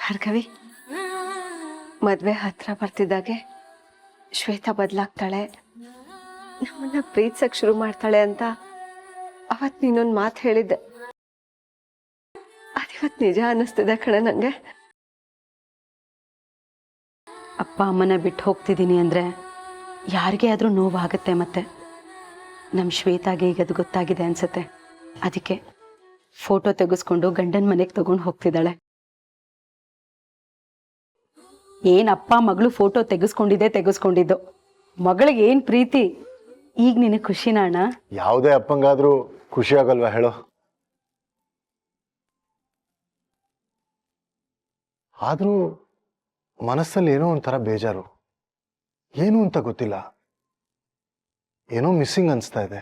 ಭಾರ್ಗವಿ, ಮದ್ವೆ ಹತ್ರ ಬರ್ತಿದ್ದಾಗೆ ಶ್ವೇತಾ ಬದಲಾಗ್ತಾಳೆ, ನಮ್ಮನ್ನ ಪ್ರೀತಿಸಕ್ ಶುರು ಮಾಡ್ತಾಳೆ ಅಂತ ಅವತ್ ನೀನೊಂದು ಮಾತು ಹೇಳಿದ್ದೆ. ಅದಿವತ್ ನಿಜ ಅನ್ನಿಸ್ತಿದೆ ಕಣೆ ನಂಗೆ. ಅಪ್ಪ ಅಮ್ಮನ ಬಿಟ್ಟು ಹೋಗ್ತಿದ್ದೀನಿ ಅಂದರೆ ಯಾರಿಗೇ ಆದರೂ ನೋವಾಗುತ್ತೆ. ಮತ್ತೆ ನಮ್ಮ ಶ್ವೇತಾಗೆ ಈಗ ಅದು ಗೊತ್ತಾಗಿದೆ ಅನ್ಸುತ್ತೆ. ಅದಕ್ಕೆ ಫೋಟೋ ತೆಗೆಸ್ಕೊಂಡು ಗಂಡನ ಮನೆಗೆ ತಗೊಂಡು ಹೋಗ್ತಿದ್ದಾಳೆ. ಏನು ಅಪ್ಪ ಮಗಳು ಫೋಟೋ ತೆಗೆಸ್ಕೊಂಡಿದ್ದು ಮಗಳಿಗೆ ಏನು ಪ್ರೀತಿ. ಈಗ ನಿನಗೆ ಖುಷಿನಾ ಅಣ್ಣ? ಯಾವುದೇ ಅಪ್ಪಂಗಾದ್ರೂ ಖುಷಿ ಆಗಲ್ವಾ ಹೇಳೋ? ಆದ್ರೂ ಮನಸ್ಸಲ್ಲಿ ಏನೋ ಒಂಥರ ಬೇಜಾರು, ಏನು ಅಂತ ಗೊತ್ತಿಲ್ಲ, ಏನೋ ಮಿಸ್ಸಿಂಗ್ ಅನಿಸ್ತಾ ಇದೆ.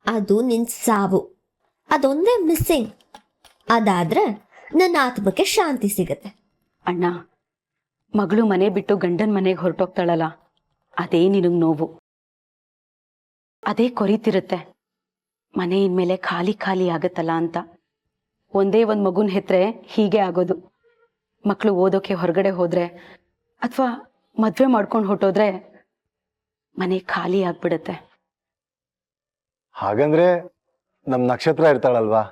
ಅದು ನಿನ್ ಸಾವು, ಅದೊಂದೇ ಮಿಸ್ಸಿಂಗ್. ಅದಾದ್ರೆ ನನ್ನ ಆತ್ಮಕ್ಕೆ ಶಾಂತಿ ಸಿಗತ್ತೆ. ಅಣ್ಣ, ಮಗಳು ಮನೆ ಬಿಟ್ಟು ಗಂಡನ ಮನೆಗೆ ಹೊರಟೋಗ್ತಾಳಲ್ಲ, ಅದೇ ನಿನಗೆ ನೋವು. ಅದೇ ಕೊರಿತಿರುತ್ತೆ, ಮನೆ ಇನ್ಮೇಲೆ ಖಾಲಿ ಖಾಲಿ ಆಗತ್ತಲ್ಲ ಅಂತ. ಒಂದೇ ಒಂದು ಮಗುನ ಹೆತ್ರೆ ಹೀಗೆ ಆಗೋದು. ಮಕ್ಕಳು ಓದೋಕೆ ಹೊರಗಡೆ ಹೋದ್ರೆ ಅಥವಾ ಮದುವೆ ಮಾಡ್ಕೊಂಡು ಹೊಟ್ಟೋದ್ರೆ ಮನೆ ಖಾಲಿ ಆಗ್ಬಿಡುತ್ತೆ. ಹಾಗಂದ್ರೆ ನಮ್ ನಕ್ಷತ್ರ ಇರ್ತಾಳಲ್ವಾ?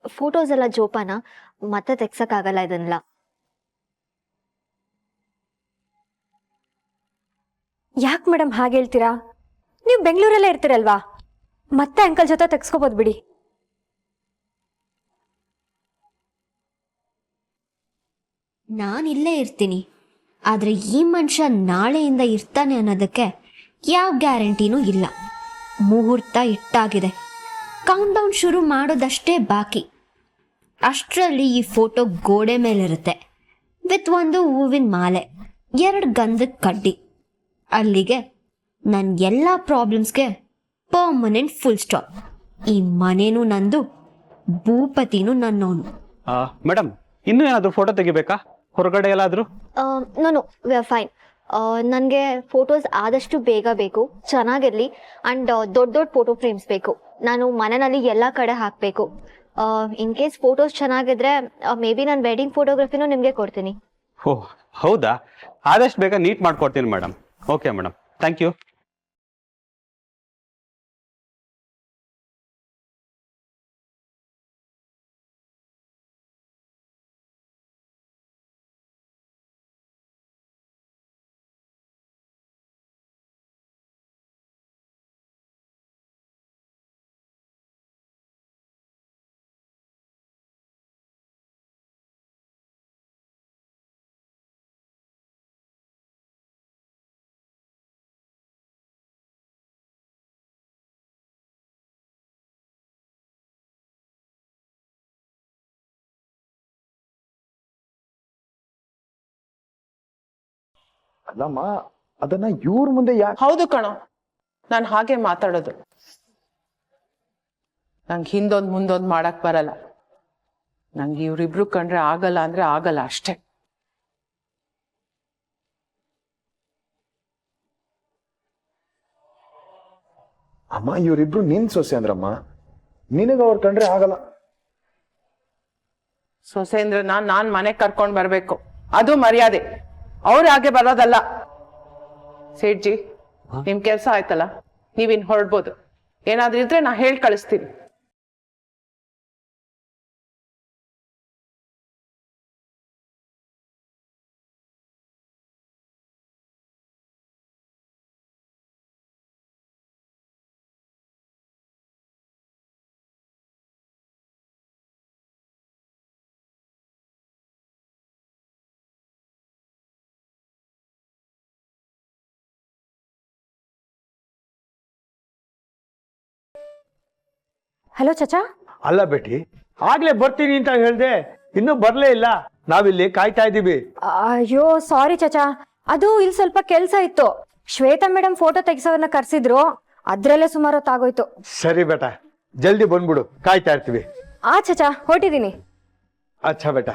ಫೋಟೋಸ್ ಎಲ್ಲ ಜೋಪಾನ, ಮತ್ತೆ ತೆಗ್ಸಕ್ಕಾಗಲ್ಲ ಇದನ್ನೆಲ್ಲ. ಯಾಕೆ ಮೇಡಮ್ ಹಾಗೆ ಹೇಳ್ತೀರಾ? ನೀವು ಬೆಂಗಳೂರಲ್ಲೇ ಇರ್ತೀರಲ್ವಾ, ಮತ್ತೆ ಅಂಕಲ್ ಜೊತೆ ತೆಗ್ಸ್ಕೋಬೋದು ಬಿಡಿ. ನಾನು ಇಲ್ಲೇ ಇರ್ತೀನಿ, ಆದ್ರೆ ಈ ಮನುಷ್ಯ ನಾಳೆಯಿಂದ ಇರ್ತಾನೆ ಅನ್ನೋದಕ್ಕೆ ಯಾವ ಗ್ಯಾರಂಟಿನೂ ಇಲ್ಲ. ಮುಹೂರ್ತ ಇಟ್ಟಾಗಿದೆ, ಕೌಂಟ್ ಡೌನ್ ಶುರು ಮಾಡೋದಷ್ಟೇ ಬಾಕಿ. ಅಷ್ಟರಲ್ಲಿ ಈ ಫೋಟೋ ಗೋಡೆ ಮೇಲಿರುತ್ತೆ, ವಿತ್ ಒಂದು ಹೂವಿನ ಮಾಲೆ, 2 ಗಂಧದ ಕಡ್ಡಿ. ಅಲ್ಲಿಗೆ ನನ್ನ ಎಲ್ಲ ಪ್ರಾಬ್ಲಮ್ಸ್ಗೆ ಪರ್ಮನೆಂಟ್ ಫುಲ್ ಸ್ಟಾಪ್. ಈ ಮನೇನು ನಂದು, ಭೂಪತಿನೂ ನನ್ನೋನು. ಮೇಡಮ್, ಇನ್ನೂ ಏನಾದರೂ ಫೋಟೋ ತೆಗಿಬೇಕಾ ಹೊರಗಡೆ ಎಲ್ಲಾದರೂ? No we are fine. ನನಗೆ ಫೋಟೋಸ್ ಆದಷ್ಟು ಬೇಗ ಬೇಕು, ಚೆನ್ನಾಗಿರಲಿ. ಆ್ಯಂಡ್ ದೊಡ್ಡ ಫೋಟೋ ಫ್ರೇಮ್ಸ್ ಬೇಕು. ನಾನು ಮನೆಯಲ್ಲಿ ಎಲ್ಲ ಕಡೆ ಹಾಕಬೇಕು. ಇನ್ ಕೇಸ್ ಫೋಟೋಸ್ ಚೆನ್ನಾಗಿದ್ರೆ ಮೇ ಬಿ ನಾನು ವೆಡ್ಡಿಂಗ್ ಫೋಟೋಗ್ರಫಿನೂ ನಿಮಗೆ ಕೊಡ್ತೀನಿ. ಓಹ್ ಹೌದಾ? ಆದಷ್ಟು ಬೇಗ ನೀಟ್ ಮಾಡ್ಕೊಡ್ತೀನಿ madam. Okay madam, thank you. ಅಲ್ಲಮ್ಮ, ಅದನ್ನ ಇವ್ರ ಮುಂದೆ ಯಾಕೆ? ಹೌದು ಕಣೋ, ನಾನು ಹಾಗೆ ಮಾತಾಡೋದು. ನಂಗೆ ಹಿಂದೊಂದು ಮುಂದೊಂದು ಮಾಡಕ್ ಬರಲ್ಲ. ನಂಗೆ ಇವ್ರಿಬ್ರು ಕಂಡ್ರೆ ಆಗಲ್ಲ ಅಂದ್ರೆ ಆಗಲ್ಲ ಅಷ್ಟೇ. ಅಮ್ಮ, ಇವರಿಬ್ರು ನಿನ್ ಸೊಸೆ ಅಂದ್ರಮ್ಮ, ನಿನಗ ಅವ್ರ ಕಂಡ್ರೆ ಆಗಲ್ಲ. ಸೊಸೇಂದ್ರನ ನಾನ್ ಮನೆಗೆ ಕರ್ಕೊಂಡ್ ಬರ್ಬೇಕು, ಅದು ಮರ್ಯಾದೆ. ಅವ್ರು ಹಾಗೆ ಬರೋದಲ್ಲ. ಸೇಠ್ಜಿ, ನಿಮ್ ಕೆಲ್ಸ ಆಯ್ತಲ್ಲ, ನೀವಿನ್ ಹೊರಡ್ಬೋದು. ಏನಾದ್ರೂ ಇದ್ರೆ ನಾ ಹೇಳಿ ಕಳಿಸ್ತೀನಿ. ಹಲೋ ಚಚಾ. ಅಲ್ಲ ಬೇಟಿ, ಆಗ್ಲೇ ಬರ್ತೀನಿ ಅಂತ ಹೇಳ್ದೆ, ಇನ್ನೂ ಬರ್ಲೇ ಇಲ್ಲ. ನಾವಿಲ್ಲಿ ಕಾಯ್ತಾ ಇದ್ದೀವಿ. ಅಯ್ಯೋ ಸಾರಿ ಚಚಾ, ಅದು ಇಲ್ಲಿ ಸ್ವಲ್ಪ ಕೆಲಸ ಇತ್ತು. ಶ್ವೇತಾ ಮೇಡಮ್ ಫೋಟೋ ತೆಗಿಸೋರ್ನ ಕರ್ಸಿದ್ರು, ಅದ್ರಲ್ಲೇ ಸುಮಾರು ಹೊತ್ತಾಗೋಯ್ತು. ಸರಿ ಬೇಟ, ಜಲ್ದಿ ಬಂದ್ಬಿಡು, ಕಾಯ್ತಾ ಇರ್ತೀವಿ. ಚಚಾ ಹೊರಟಿದ್ದೀನಿ. ಅಚ್ಚಾ ಬೇಟ.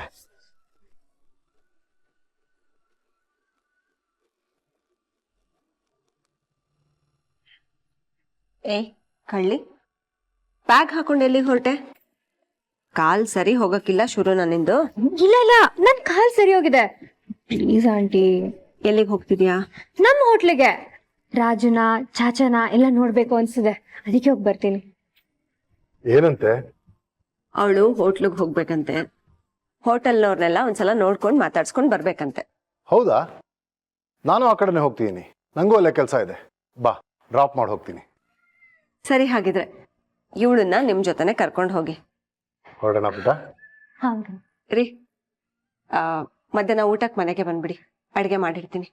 ಏಯ್ ಕಳ್ಳಿ, ಬ್ಯಾಗ್ ಹಾಕೊಂಡು ಎಲ್ಲಿಗೆ ಹೊರಟೆ? ಕಾಲ್ ಸರಿ ಹೋಗಕ್ಕಿಲ್ಲ ಶುರು ನನ್ನಿಂದು. ಇಲ್ಲ ಇಲ್ಲ, ನನ್ ಕಾಲ್ ಸರಿ ಹೋಗಿದೆ. Please aunty. ಎಲ್ಲಿಗೆ ಹೋಗ್ತಿದ್ಯಾ? ನಮ್ಮ ಹೋಟ್ಲಿಗೆ ರಾಜುನ ಚಾಚನ ಎಲ್ಲ ನೋಡ್ಬೇಕು ಅನ್ಸಿದೆ, ಅದಕ್ಕೆ ಹೋಗಿ ಬರ್ತೀನಿ. ಏನಂತೆ? ಅವಳು ಹೋಟ್ಲಿಗೆ ಹೋಗ್ಬೇಕಂತೆ. ಹೋಟೆಲ್ನವ್ರನ್ನೆಲ್ಲ ಒಂದ್ಸಲ ನೋಡ್ಕೊಂಡು ಮಾತಾಡ್ಸ್ಕೊಂಡು ಬರ್ಬೇಕಂತೆ. ಹೌದಾ? ನಾನು ಆ ಕಡೆನೆ ಹೋಗ್ತಿದ್ದೀನಿ. ನಂಗೂ ಅಲ್ಲೇ ಕೆಲಸ ಇದೆ. ಬಾ, ಡ್ರಾಪ್ ಮಾಡಿ ಹೋಗ್ತೀನಿ. ಸರಿ, ಹಾಗಿದ್ರೆ ಇವಳನ್ನ ನಿಮ್ ಜೊತೆನೆ ಕರ್ಕೊಂಡು ಹೋಗಿ. ಹೊರಡೋಣ ಪುಟ್ಟ? ರೀ, ಮಧ್ಯಾಹ್ನ ಊಟಕ್ಕೆ ಮನೆಗೆ ಬಂದ್ಬಿಡಿ. ಅಡುಗೆ ಮಾಡಿರ್ತೀನಿ.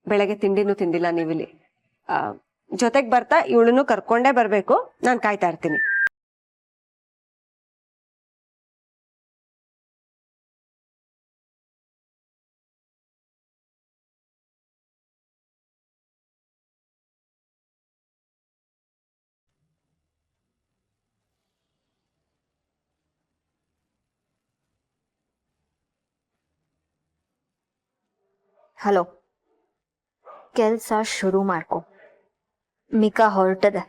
ಬೆಳಗ್ಗೆ ತಿಂಡಿನೂ ತಿಂದಿಲ್ಲ ನೀವಿಲ್ಲಿ. ಜೊತೆಗೆ ಬರ್ತಾ ಇವಳನ್ನು ಕರ್ಕೊಂಡೇ ಬರಬೇಕು. ನಾನು ಕಾಯ್ತಾ ಇರ್ತೀನಿ. ಹಲೋ, ಕೆಲಸ ಶುರು ಮಾಡ್ಕೊ. ಮಿಕಾ ಹೊರಟದೆ.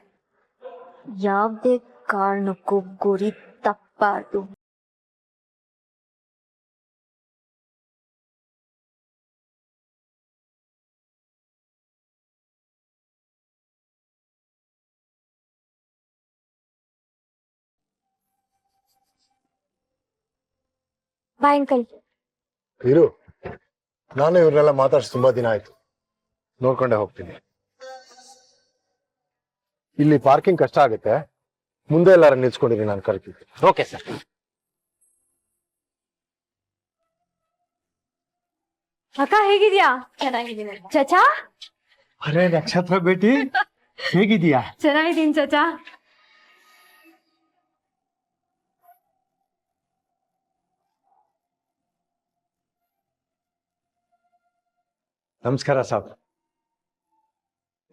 ಯಾವುದೇ ಕಾರಣಕ್ಕೂ ಗುರಿ ತಪ್ಪಾರ್ದು. Bye uncle. ಇರು, ನಾನು ಇವ್ರನ್ನೆಲ್ಲ ಮಾತಾಡ್ಸಿ ತುಂಬಾ ದಿನ ಆಯ್ತು. ನೋಡ್ಕೊಂಡೆ ಹೋಗ್ತೀನಿ. ಇಲ್ಲಿ ಪಾರ್ಕಿಂಗ್ ಕಷ್ಟ ಆಗುತ್ತೆ. ಮುಂದೆ ಎಲ್ಲಾರ ನಿಲ್ಸ್ಕೊಂಡಿರಿ, ನಾನು ಕರಿತೀನಿ. Okay sir. ಅಕ್ಕ ಹೇಗಿದ್ಯಾ? ಚೆನ್ನಾಗಿದ್ದೀನಿ. ಚಚಾ? ಅರೆ ನಕ್ಷತ್ರ ಬೇಟಿ, ಹೇಗಿದೀಯಾ? ಚೆನ್ನಾಗಿದ್ದೀನಿ ಚಚಾ. ನಮಸ್ಕಾರ ಸಾಬ್.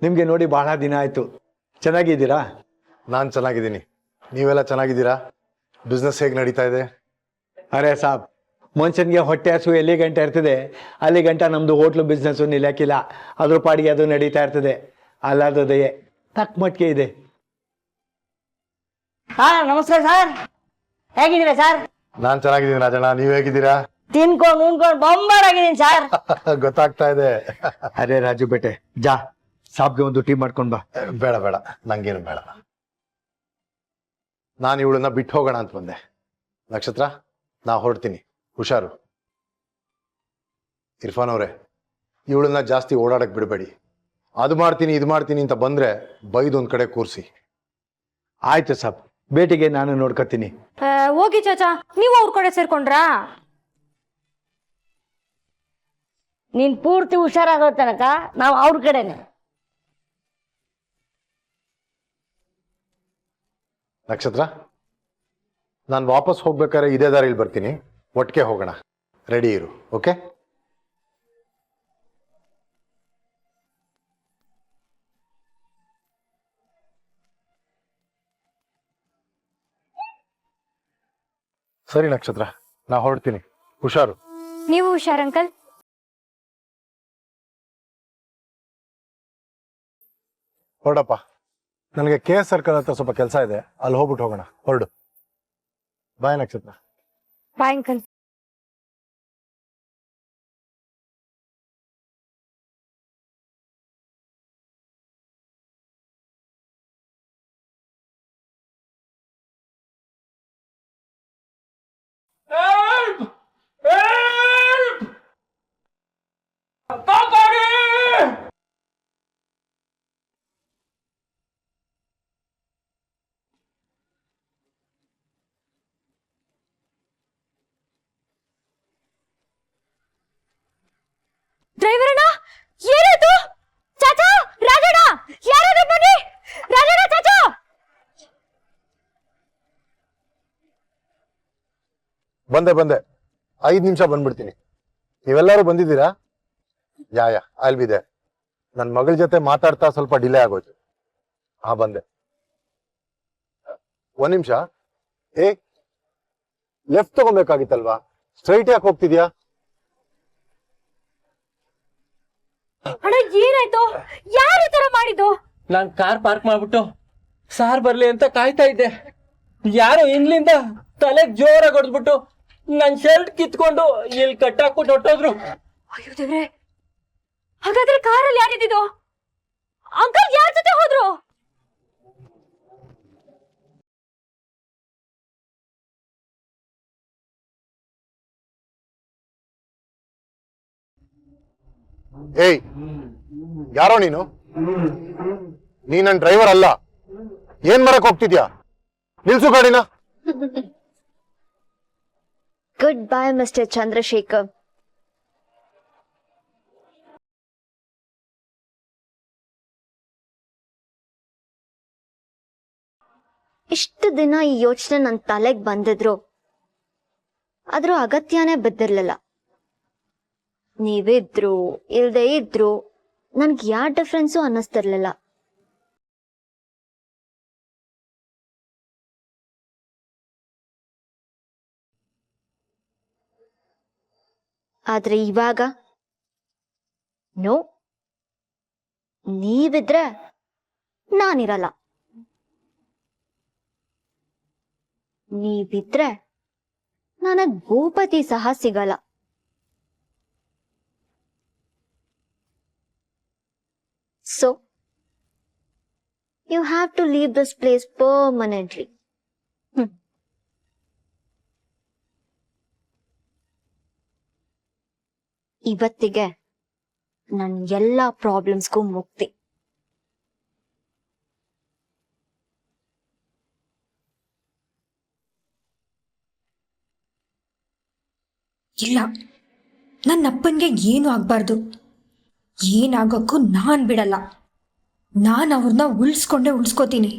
ನಿಮ್ಗೆ ನೋಡಿ ಬಹಳ ದಿನ ಆಯ್ತು. ಚೆನ್ನಾಗಿದ್ದೀರಾ? ನಾನು ಚೆನ್ನಾಗಿದ್ದೀನಿ. ನೀವೆಲ್ಲ ಚೆನ್ನಾಗಿದ್ದೀರಾ? ಬಿಸ್ನೆಸ್ ಹೇಗೆ ನಡೀತಾ ಇದೆ? ಅರೆ ಸಾಬ್, ಮನುಷ್ಯನ್ಗೆ ಹೊಟ್ಟೆ ಹಸು ಎಲ್ಲಿ ಗಂಟೆ ಇರ್ತದೆ ಅಲ್ಲಿ ಗಂಟ ನಮ್ದು ಹೋಟ್ಲು ಬಿಸ್ನೆಸ್ಸು ನಿಲ್ಲಕ್ಕಿಲ್ಲ. ಅದ್ರ ಪಾಡಿಗೆ ಅದು ನಡೀತಾ ಇರ್ತದೆ. ಅಲ್ಲಾದ ದಯೆ ತಕ್ಕ ಮಟ್ಟಿಗೆ ಇದೆ. ಹಾ ನಮಸ್ಕಾರ ಸರ್, ಹೇಗಿದ್ದೀರಾ ಸರ್? ನಾನು ಚೆನ್ನಾಗಿದ್ದೀನಿ ರಾಜಣ್ಣ, ನೀವು ಹೇಗಿದ್ದೀರಾ? ತಿನ್ಕೊಂಡು ಉಣ್ಕೊಂಡು ಬೊಂಬಾರ್ ಆಗಿದ್ದೀನಿ ಸರ್. ಗೊತ್ತಾಗ್ತಾ ಇದೆ. ಅರೆ ರಾಜು ಬೇಟೆ, ಜಾ ಸಾಬ್ಗೆ ಒಂದು ಟೀ ಮಾಡ್ಕೊಂಡ್ ಬಾ. ಬೇಡ ಬೇಡ, ನಂಗೇನು ಬೇಡ. ನಾನು ಇವಳನ್ನ ಬಿಟ್ಟು ಹೋಗೋಣ ಅಂತ ಬಂದೆ. ನಕ್ಷತ್ರ, ನಾ ಹೊರಡ್ತೀನಿ, ಹುಷಾರು. ಇರ್ಫಾನ್ ಅವರೇ, ಇವಳನ್ನ ಜಾಸ್ತಿ ಓಡಾಡಕ್ ಬಿಡಬೇಡಿ. ಅದು ಮಾಡ್ತೀನಿ ಇದು ಮಾಡ್ತೀನಿ ಅಂತ ಬಂದ್ರೆ ಬೈದೊಂದ್ ಕಡೆ ಕೂರಿಸಿ. ಆಯ್ತು ಸಾಬ್, ಬೇಟಿಗೆ ನಾನು ನೋಡ್ಕೊತೀನಿ. ಹೋಗಿ ಚಾಚಾ, ನೀವು ಅವ್ರ ಕಡೆ ಸೇರ್ಕೊಂಡ್ರಾ? ನೀನ್ ಪೂರ್ತಿ ಹುಷಾರಾಗೋ ತನಕ ನಾವು ಅವ್ರ ಕಡೆನೆ. ನಕ್ಷತ್ರ, ನಾನು ವಾಪಸ್ ಹೋಗ್ಬೇಕಾದ್ರೆ ಇದೇ ದಾರಿಲಿ ಬರ್ತೀನಿ. ಒಟ್ಟಿಗೆ ಹೋಗೋಣ. ರೆಡಿ ಇರು, ಓಕೆ? ಸರಿ ನಕ್ಷತ್ರ, ನಾ ಹೊರಡ್ತೀನಿ, ಹುಷಾರು. ನೀವು ಹುಷಾರ್ ಅಂಕಲ್. ಹೊರಡಪ್ಪ. ನನಗೆ KS ಸರ್ಕಲ್ ಹತ್ರ ಸ್ವಲ್ಪ ಕೆಲಸ ಇದೆ, ಅಲ್ಲಿ ಹೋಗ್ಬಿಟ್ಟು ಹೋಗೋಣ. ಹೊರಡು. ಬಾಯ್ ನಕ್ಷತ್ರ. Bye uncle. ಡ್ರೈವರ್ ಅಣ್ಣ, ಏನಾಯ್ತು? ಚಾಚಾ, ರಾಜಣ್ಣ, ಯಾರಾದ್ರೂ ಬನ್ನಿ. ರಾಜಣ್ಣ, ಚಾಚಾ. ಬಂದೆ 5 ನಿಮಿಷ ಬಂದ್ಬಿಡ್ತೀನಿ. ನೀವೆಲ್ಲರೂ ಬಂದಿದ್ದೀರಾ? ಯಾ ಅಲ್ಲಿ ಬಿದೆ. ನನ್ನ ಮಗಳ ಜೊತೆ ಮಾತಾಡ್ತಾ ಸ್ವಲ್ಪ ಡಿಲೇ ಆಗೋಯ್ತು. ಬಂದೆ. 1 ನಿಮಿಷ. ಲೆಫ್ಟ್ ತಗೋಬೇಕಾಗಿತ್ತಲ್ವಾ? ಸ್ಟ್ರೈಟ್ ಯಾಕೆ ಹೋಗ್ತಿದ್ಯಾ? ಅಣ್ಣ ಏನಾಯ್ತು? ಯಾರು ಈ ತರ ಮಾಡಿದ್ದು? ನಾನ್ ಕಾರ್ ಪಾರ್ಕ್ ಮಾಡ್ಬಿಟ್ಟು ಸಾರ್ ಬರ್ಲಿ ಅಂತ ಕಾಯ್ತಾ ಇದ್ದೆ. ಯಾರೋ ಇನ್ಲಿಂದ ತಲೆ ಜೋರಾಗಿ ಹೊಡೆದ್ಬಿಟ್ಟು ನನ್ ಶರ್ಟ್ ಕಿತ್ಕೊಂಡು ಇಲ್ಲಿ ಕಟ್ಟಾಕ್ಬಿಟ್ಟು ಹೊಟ್ಟೋದ್ರು. ಅಯ್ಯೋ ದೇವ್ರೆ, ಹಾಗಾದ್ರೆ ಕಾರಲ್ಲಿ ಯಾರಿದ್ದು? ಅಂಕಲ್ ಯಾರ ಜೊತೆ ಹೋದ್ರು? ಏಯ್, ಯಾರೋ ನೀನು? ನೀ ನನ್ ಡ್ರೈವರ್ ಅಲ್ಲ. ಏನ್ ಮಾಡಕ್ ಹೋಗ್ತಿದ್ಯಾ? ನಿಲ್ಸು ಗಾಡಿನ. Good bye Mister Chandrashekhar. ಇಷ್ಟು ದಿನ ಈ ಯೋಚನೆ ನನ್ನ ತಲೆಗೆ ಬಂದಿದ್ರು ಅದ್ರ ಅಗತ್ಯನೇ ಬಿದ್ದಿರ್ಲಿಲ್ಲ. ನೀವಿದ್ರು ಇಲ್ದೇ ಇದ್ರು ನನ್ಗೆ ಯಾವ ಡಿಫ್ರೆನ್ಸು ಅನ್ನಿಸ್ತಿರ್ಲಿಲ್ಲ. ಆದ್ರೆ ಇವಾಗ ನೋ, ನೀವಿದ್ರೆ ನಾನಿರಲ್ಲ, ನೀವಿದ್ರೆ ನನಗ್ ಭೂಪತಿ ಸಹ ಸಿಗಲ್ಲ. So you have to leave this place permanently. ಇವತ್ತಿಗೆ ನನ್ನ ಎಲ್ಲ ಪ್ರಾಬ್ಲಮ್ಸ್ಗೂ ಮುಕ್ತಿ. ಇಲ್ಲ, ನನ್ನ ಅಪ್ಪನಿಗೆ ಏನು ಆಗ್ಬಾರ್ದು. ಏನಾಗೋಕ್ಕೂ ನಾನ್ ಬಿಡಲ್ಲ. ನಾನು ಅವ್ರನ್ನ ಉಳಿಸ್ಕೊಂಡೇ ಉಳಿಸ್ಕೋತೀನಿ.